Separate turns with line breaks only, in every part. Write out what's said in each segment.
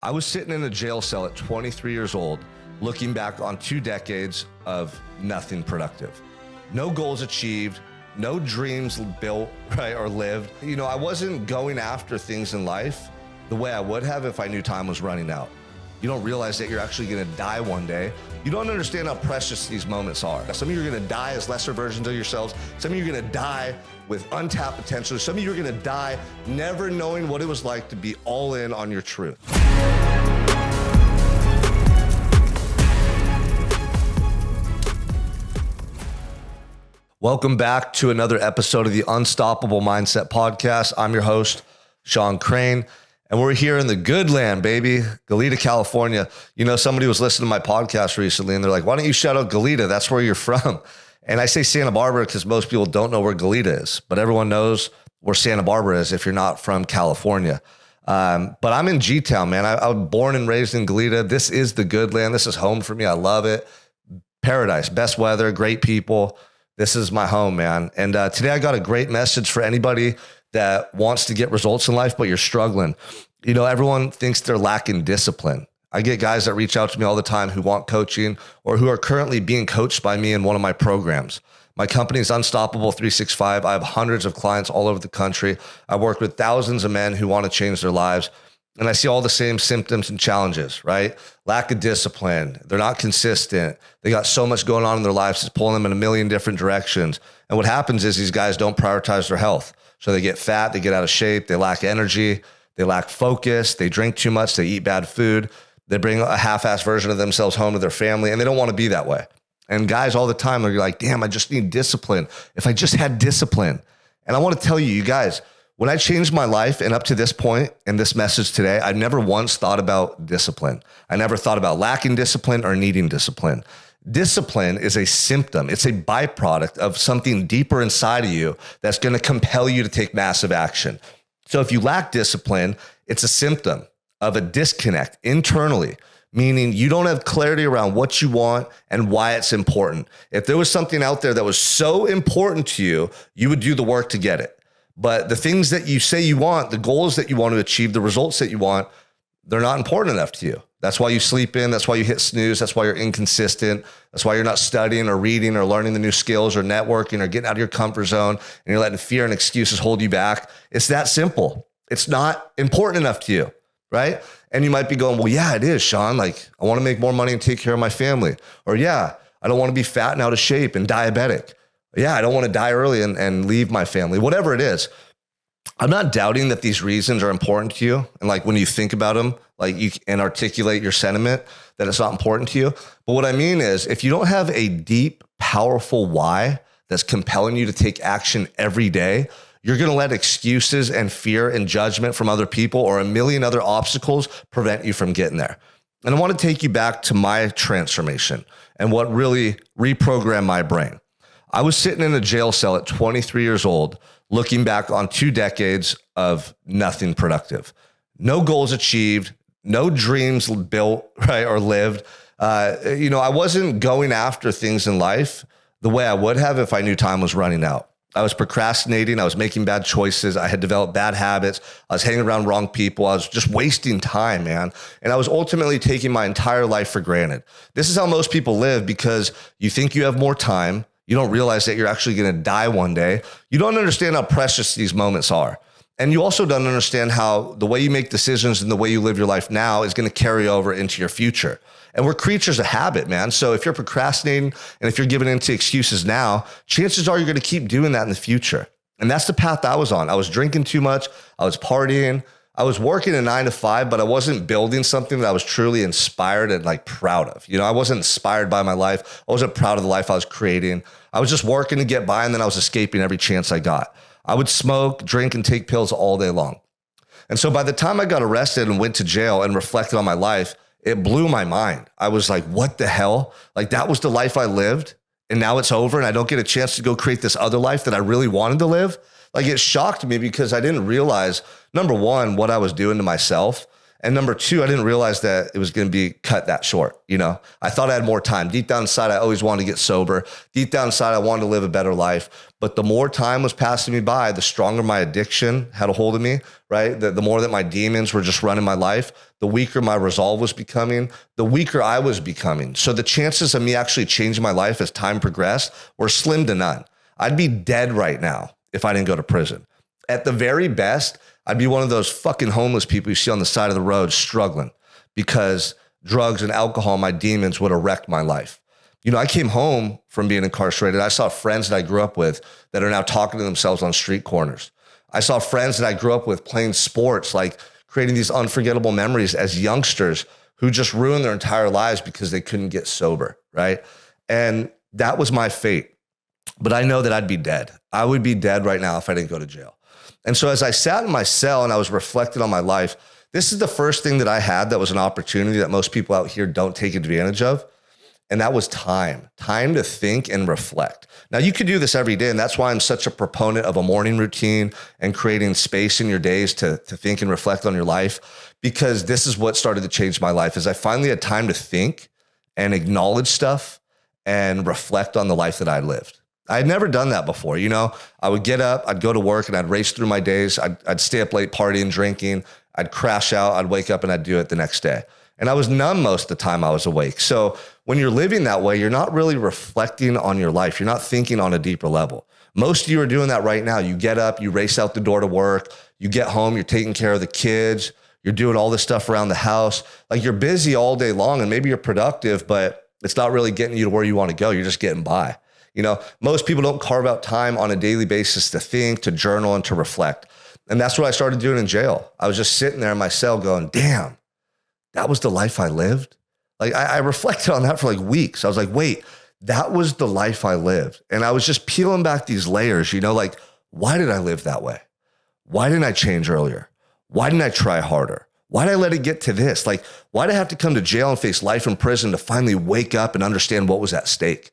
I was sitting in a jail cell at 23 years old, looking back on 2 decades of nothing productive. No goals achieved, no dreams built, right, or lived. I wasn't going after things in life the way I would have if I knew time was running out. You don't realize that you're actually gonna die one day. You don't understand how precious these moments are. Some of you are gonna die as lesser versions of yourselves. Some of you are gonna die with untapped potential. Some of you are gonna die never knowing what it was like to be all in on your truth. Welcome back to another episode of the Unstoppable Mindset Podcast. I'm your host, Sean Crane. And we're here in the good land, baby, Goleta, California. Somebody was listening to my podcast recently and they're like, why don't you shout out Goleta? That's where you're from. And I say Santa Barbara because most people don't know where Goleta is, but everyone knows where Santa Barbara is if you're not from California. But I'm in G-Town, man. I was born and raised in Goleta. This is the good land. This is home for me. I love it. Paradise, best weather, great people. This is my home, man. And today I got a great message for anybody that wants to get results in life, but you're struggling. Everyone thinks they're lacking discipline. I get guys that reach out to me all the time who want coaching or who are currently being coached by me in one of my programs. My company is Unstoppable 365. I have hundreds of clients all over the country. I work with thousands of men who want to change their lives. And I see all the same symptoms and challenges, right? Lack of discipline. They're not consistent. They got so much going on in their lives. It's pulling them in a million different directions. And what happens is these guys don't prioritize their health. So they get fat, they get out of shape, they lack energy, they lack focus, they drink too much, they eat bad food, they bring a half-assed version of themselves home to their family, and they don't want to be that way. And guys all the time are like, damn, I just need discipline. If I just had discipline. And I want to tell you guys, when I changed my life and up to this point in this message today, I never once thought about discipline. I never thought about lacking discipline or needing discipline. Discipline is a symptom. It's a byproduct of something deeper inside of you that's going to compel you to take massive action. So if you lack discipline, it's a symptom of a disconnect internally, meaning you don't have clarity around what you want and why it's important. If there was something out there that was so important to you, you would do the work to get it. But the things that you say you want, the goals that you want to achieve, the results that you want, they're not important enough to you. That's why you sleep in. That's why you hit snooze. That's why you're inconsistent. That's why you're not studying or reading or learning the new skills or networking or getting out of your comfort zone and you're letting fear and excuses hold you back. It's that simple. It's not important enough to you, right? And you might be going, well, yeah, it is, Sean. Like, I want to make more money and take care of my family. Or yeah, I don't want to be fat and out of shape and diabetic. Yeah, I don't want to die early and leave my family. Whatever it is. I'm not doubting that these reasons are important to you. And like when you think about them, like you can articulate your sentiment that it's not important to you. But what I mean is if you don't have a deep, powerful why that's compelling you to take action every day, you're going to let excuses and fear and judgment from other people or a million other obstacles prevent you from getting there. And I want to take you back to my transformation and what really reprogrammed my brain. I was sitting in a jail cell at 23 years old, looking back on 2 decades of nothing productive. No goals achieved, no dreams built, right, or lived. I wasn't going after things in life the way I would have if I knew time was running out. I was procrastinating. I was making bad choices. I had developed bad habits. I was hanging around wrong people. I was just wasting time, man. And I was ultimately taking my entire life for granted. This is how most people live because you think you have more time. You don't realize that you're actually going to die one day. You don't understand how precious these moments are. And you also don't understand how the way you make decisions and the way you live your life now is going to carry over into your future. And we're creatures of habit, man. So if you're procrastinating and if you're giving into excuses now, chances are you're going to keep doing that in the future. And that's the path I was on. I was drinking too much. I was partying. I was working a 9 to 5, but I wasn't building something that I was truly inspired and like proud of. I wasn't inspired by my life. I wasn't proud of the life I was creating. I was just working to get by and then I was escaping every chance I got. I would smoke, drink, and take pills all day long. And so by the time I got arrested and went to jail and reflected on my life, it blew my mind. I was like, what the hell? Like that was the life I lived and now it's over and I don't get a chance to go create this other life that I really wanted to live. Like it shocked me because I didn't realize, number one, what I was doing to myself. And number two, I didn't realize that it was going to be cut that short. I thought I had more time. Deep down inside, I always wanted to get sober. Deep down inside, I wanted to live a better life. But the more time was passing me by, the stronger my addiction had a hold of me, right? The more that my demons were just running my life, the weaker my resolve was becoming, the weaker I was becoming. So the chances of me actually changing my life as time progressed were slim to none. I'd be dead right now if I didn't go to prison. At the very best, I'd be one of those fucking homeless people you see on the side of the road struggling because drugs and alcohol, my demons, would have wrecked my life. I came home from being incarcerated. I saw friends that I grew up with that are now talking to themselves on street corners. I saw friends that I grew up with playing sports, like creating these unforgettable memories as youngsters who just ruined their entire lives because they couldn't get sober, right? And that was my fate. But I know that I'd be dead. I would be dead right now if I didn't go to jail. And so as I sat in my cell and I was reflecting on my life, this is the first thing that I had that was an opportunity that most people out here don't take advantage of. And that was time to think and reflect. Now you could do this every day. And that's why I'm such a proponent of a morning routine and creating space in your days to think and reflect on your life, because this is what started to change my life. Is I finally had time to think and acknowledge stuff and reflect on the life that I lived. I had never done that before. I would get up, I'd go to work and I'd race through my days. I'd stay up late partying, drinking. I'd crash out. I'd wake up and I'd do it the next day. And I was numb most of the time I was awake. So when you're living that way, you're not really reflecting on your life. You're not thinking on a deeper level. Most of you are doing that right now. You get up, you race out the door to work, you get home, you're taking care of the kids, you're doing all this stuff around the house. Like you're busy all day long and maybe you're productive, but it's not really getting you to where you want to go. You're just getting by. Most people don't carve out time on a daily basis to think, to journal, and to reflect. And that's what I started doing in jail. I was just sitting there in my cell going, damn, that was the life I lived. Like I reflected on that for like weeks. I was like, wait, that was the life I lived. And I was just peeling back these layers, like, why did I live that way? Why didn't I change earlier? Why didn't I try harder? Why did I let it get to this? Like, why did I have to come to jail and face life in prison to finally wake up and understand what was at stake?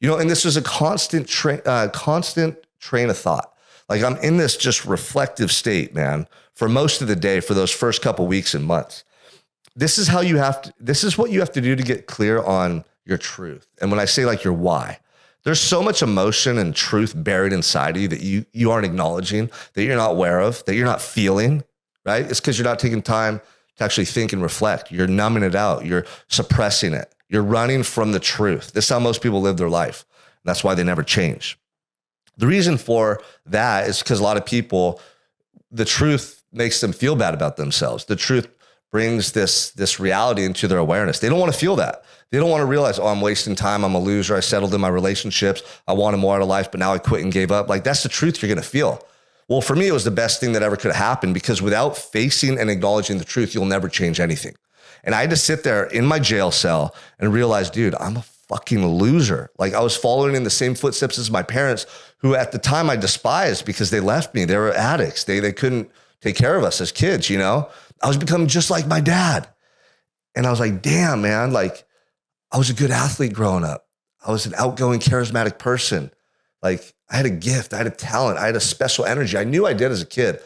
And this was a constant train of thought. Like I'm in this just reflective state, man, for most of the day, for those first couple weeks and months. This is what you have to do to get clear on your truth. And when I say like your why, there's so much emotion and truth buried inside of you that you aren't acknowledging, that you're not aware of, that you're not feeling, right? It's because you're not taking time to actually think and reflect. You're numbing it out. You're suppressing it. You're running from the truth. This is how most people live their life. That's why they never change. The reason for that is because a lot of people, the truth makes them feel bad about themselves. The truth brings this reality into their awareness. They don't want to feel that. They don't want to realize, oh, I'm wasting time. I'm a loser. I settled in my relationships. I wanted more out of life, but now I quit and gave up. Like that's the truth you're going to feel. Well, for me, it was the best thing that ever could have happened, because without facing and acknowledging the truth, you'll never change anything. And I had to sit there in my jail cell and realize, dude, I'm a fucking loser. Like I was following in the same footsteps as my parents, who at the time I despised because they left me. They were addicts. They couldn't take care of us as kids, I was becoming just like my dad. And I was like, damn, man, like I was a good athlete growing up. I was an outgoing, charismatic person. Like I had a gift, I had a talent, I had a special energy. I knew I did as a kid,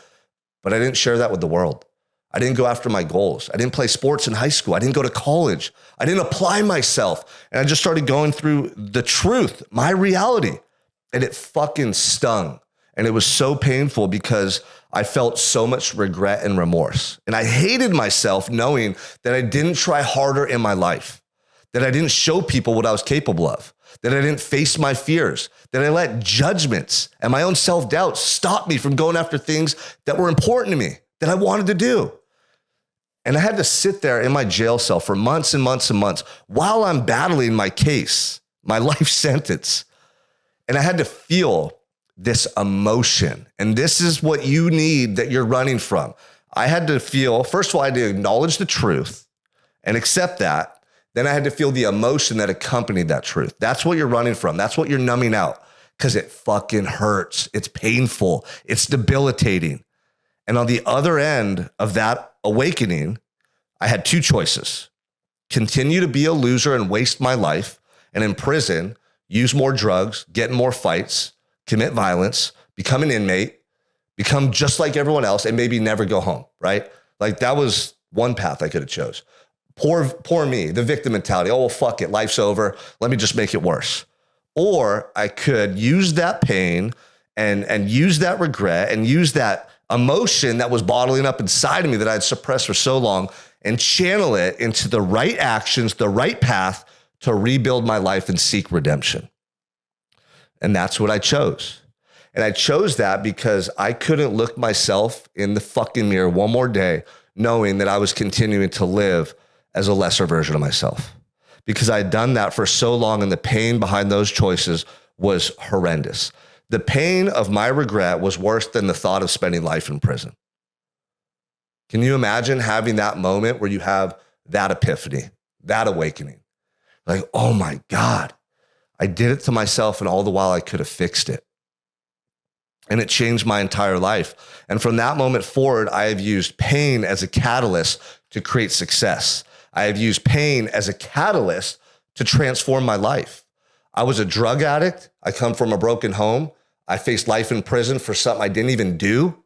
but I didn't share that with the world. I didn't go after my goals. I didn't play sports in high school. I didn't go to college. I didn't apply myself. And I just started going through the truth, my reality. And it fucking stung. And it was so painful because I felt so much regret and remorse. And I hated myself knowing that I didn't try harder in my life, that I didn't show people what I was capable of, that I didn't face my fears, that I let judgments and my own self-doubt stop me from going after things that were important to me, that I wanted to do. And I had to sit there in my jail cell for months and months and months while I'm battling my case, my life sentence. And I had to feel this emotion. And this is what you need that you're running from. I had to feel, first of all, I had to acknowledge the truth and accept that. Then I had to feel the emotion that accompanied that truth. That's what you're running from. That's what you're numbing out, because it fucking hurts. It's painful. It's debilitating. And on the other end of that awakening, I had two choices: continue to be a loser and waste my life, and in prison, use more drugs, get in more fights, commit violence, become an inmate, become just like everyone else, and maybe never go home, right? Like that was One path I could have chose. Poor me, the victim mentality. Oh, well, fuck it. Life's over. Let me just make it worse. Or I could use that pain and use that regret and use that emotion that was bottling up inside of me that I'd suppressed for so long and channel it into the right actions, the right path to rebuild my life and seek redemption. And that's what I chose. And I chose that because I couldn't look myself in the fucking mirror one more day knowing that I was continuing to live as a lesser version of myself, because I had done that for so long and the pain behind those choices was horrendous. The pain of my regret was worse than the thought of spending life in prison. Can you imagine having that moment where you have that epiphany, that awakening? Like, oh my God, I did it to myself, and all the while I could have fixed it. And it changed my entire life. And from that moment forward, I have used pain as a catalyst to create success. I have used pain as a catalyst to transform my life. I was a drug addict. I come from a broken home. I faced life in prison for something I didn't even do.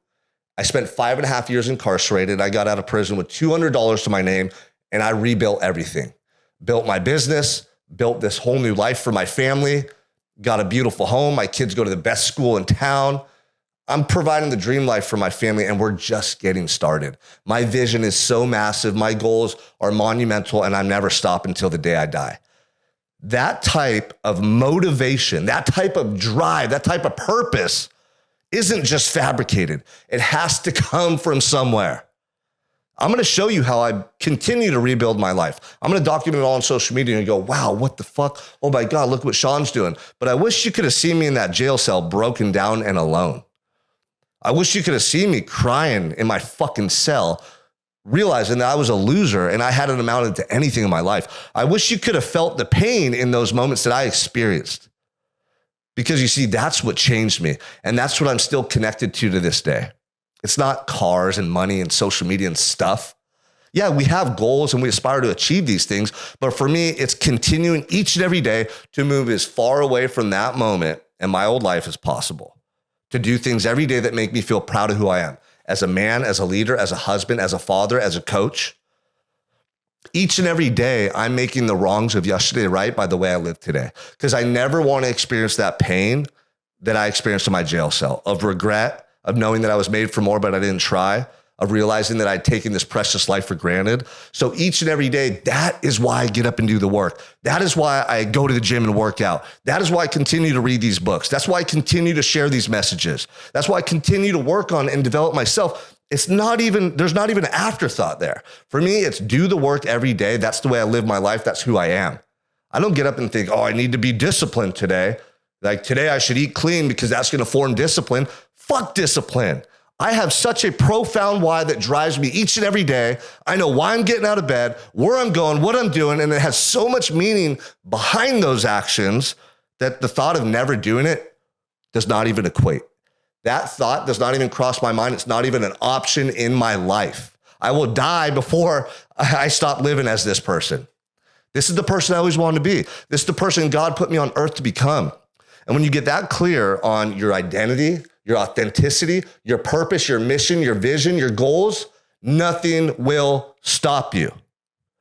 I spent 5.5 years incarcerated. I got out of prison with $200 to my name, and I rebuilt everything. Built my business, built this whole new life for my family, got a beautiful home. My kids go to the best school in town. I'm providing the dream life for my family, and we're just getting started. My vision is so massive. My goals are monumental, and I'm never stopping until the day I die. That type of motivation, that type of drive, that type of purpose isn't just fabricated. It has to come from somewhere. I'm going to show you how I continue to rebuild my life. I'm going to document it all on social media and go, wow, what the fuck? Oh my God, look what Sean's doing. But I wish you could have seen me in that jail cell, broken down and alone. I wish you could have seen me crying in my fucking cell, realizing that I was a loser and I hadn't amounted to anything in my life. I wish you could have felt the pain in those moments that I experienced. Because you see, that's what changed me. And that's what I'm still connected to this day. It's not cars and money and social media and stuff. Yeah, we have goals and we aspire to achieve these things. But for me, it's continuing each and every day to move as far away from that moment in my old life as possible. To do things every day that make me feel proud of who I am. As a man, as a leader, as a husband, as a father, as a coach. Each and every day, I'm making the wrongs of yesterday right by the way I live today. Because I never want to experience that pain that I experienced in my jail cell of regret, of knowing that I was made for more, but I didn't try, of realizing that I'd taken this precious life for granted. So each and every day, that is why I get up and do the work. That is why I go to the gym and work out. That is why I continue to read these books. That's why I continue to share these messages. That's why I continue to work on and develop myself. There's not even an afterthought there. For me, it's do the work every day. That's the way I live my life. That's who I am. I don't get up and think, oh, I need to be disciplined today. Like today I should eat clean because that's going to form discipline. Fuck discipline. I have such a profound why that drives me each and every day. I know why I'm getting out of bed, where I'm going, what I'm doing, and it has so much meaning behind those actions that the thought of never doing it does not even equate. That thought does not even cross my mind. It's not even an option in my life. I will die before I stop living as this person. This is the person I always wanted to be. This is the person God put me on earth to become. And when you get that clear on your identity, your authenticity, your purpose, your mission, your vision, your goals, nothing will stop you.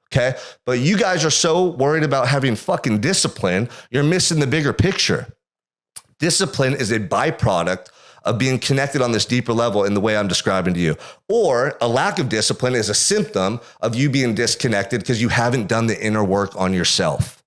Okay? But you guys are so worried about having fucking discipline, you're missing the bigger picture. Discipline is a byproduct of being connected on this deeper level in the way I'm describing to you. Or a lack of discipline is a symptom of you being disconnected because you haven't done the inner work on yourself.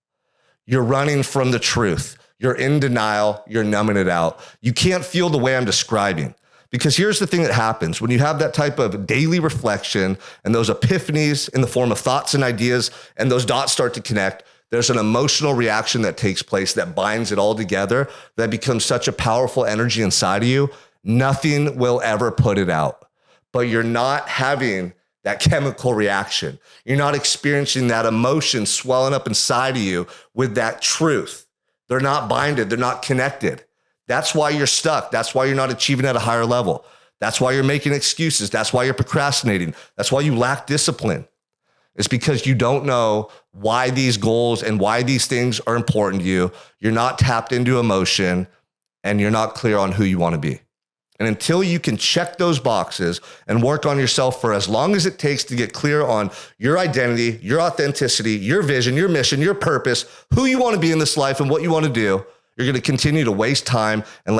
You're running from the truth. You're in denial. You're numbing it out. You can't feel the way I'm describing. Because here's the thing that happens when you have that type of daily reflection and those epiphanies in the form of thoughts and ideas, and those dots start to connect, there's an emotional reaction that takes place that binds it all together, that becomes such a powerful energy inside of you. Nothing will ever put it out. But you're not having that chemical reaction. You're not experiencing that emotion swelling up inside of you with that truth. They're not binded. They're not connected. That's why you're stuck. That's why you're not achieving at a higher level. That's why you're making excuses. That's why you're procrastinating. That's why you lack discipline. It's because you don't know why these goals and why these things are important to you. You're not tapped into emotion and you're not clear on who you want to be. And until you can check those boxes and work on yourself for as long as it takes to get clear on your identity, your authenticity, your vision, your mission, your purpose, who you want to be in this life and what you want to do, you're going to continue to waste time and let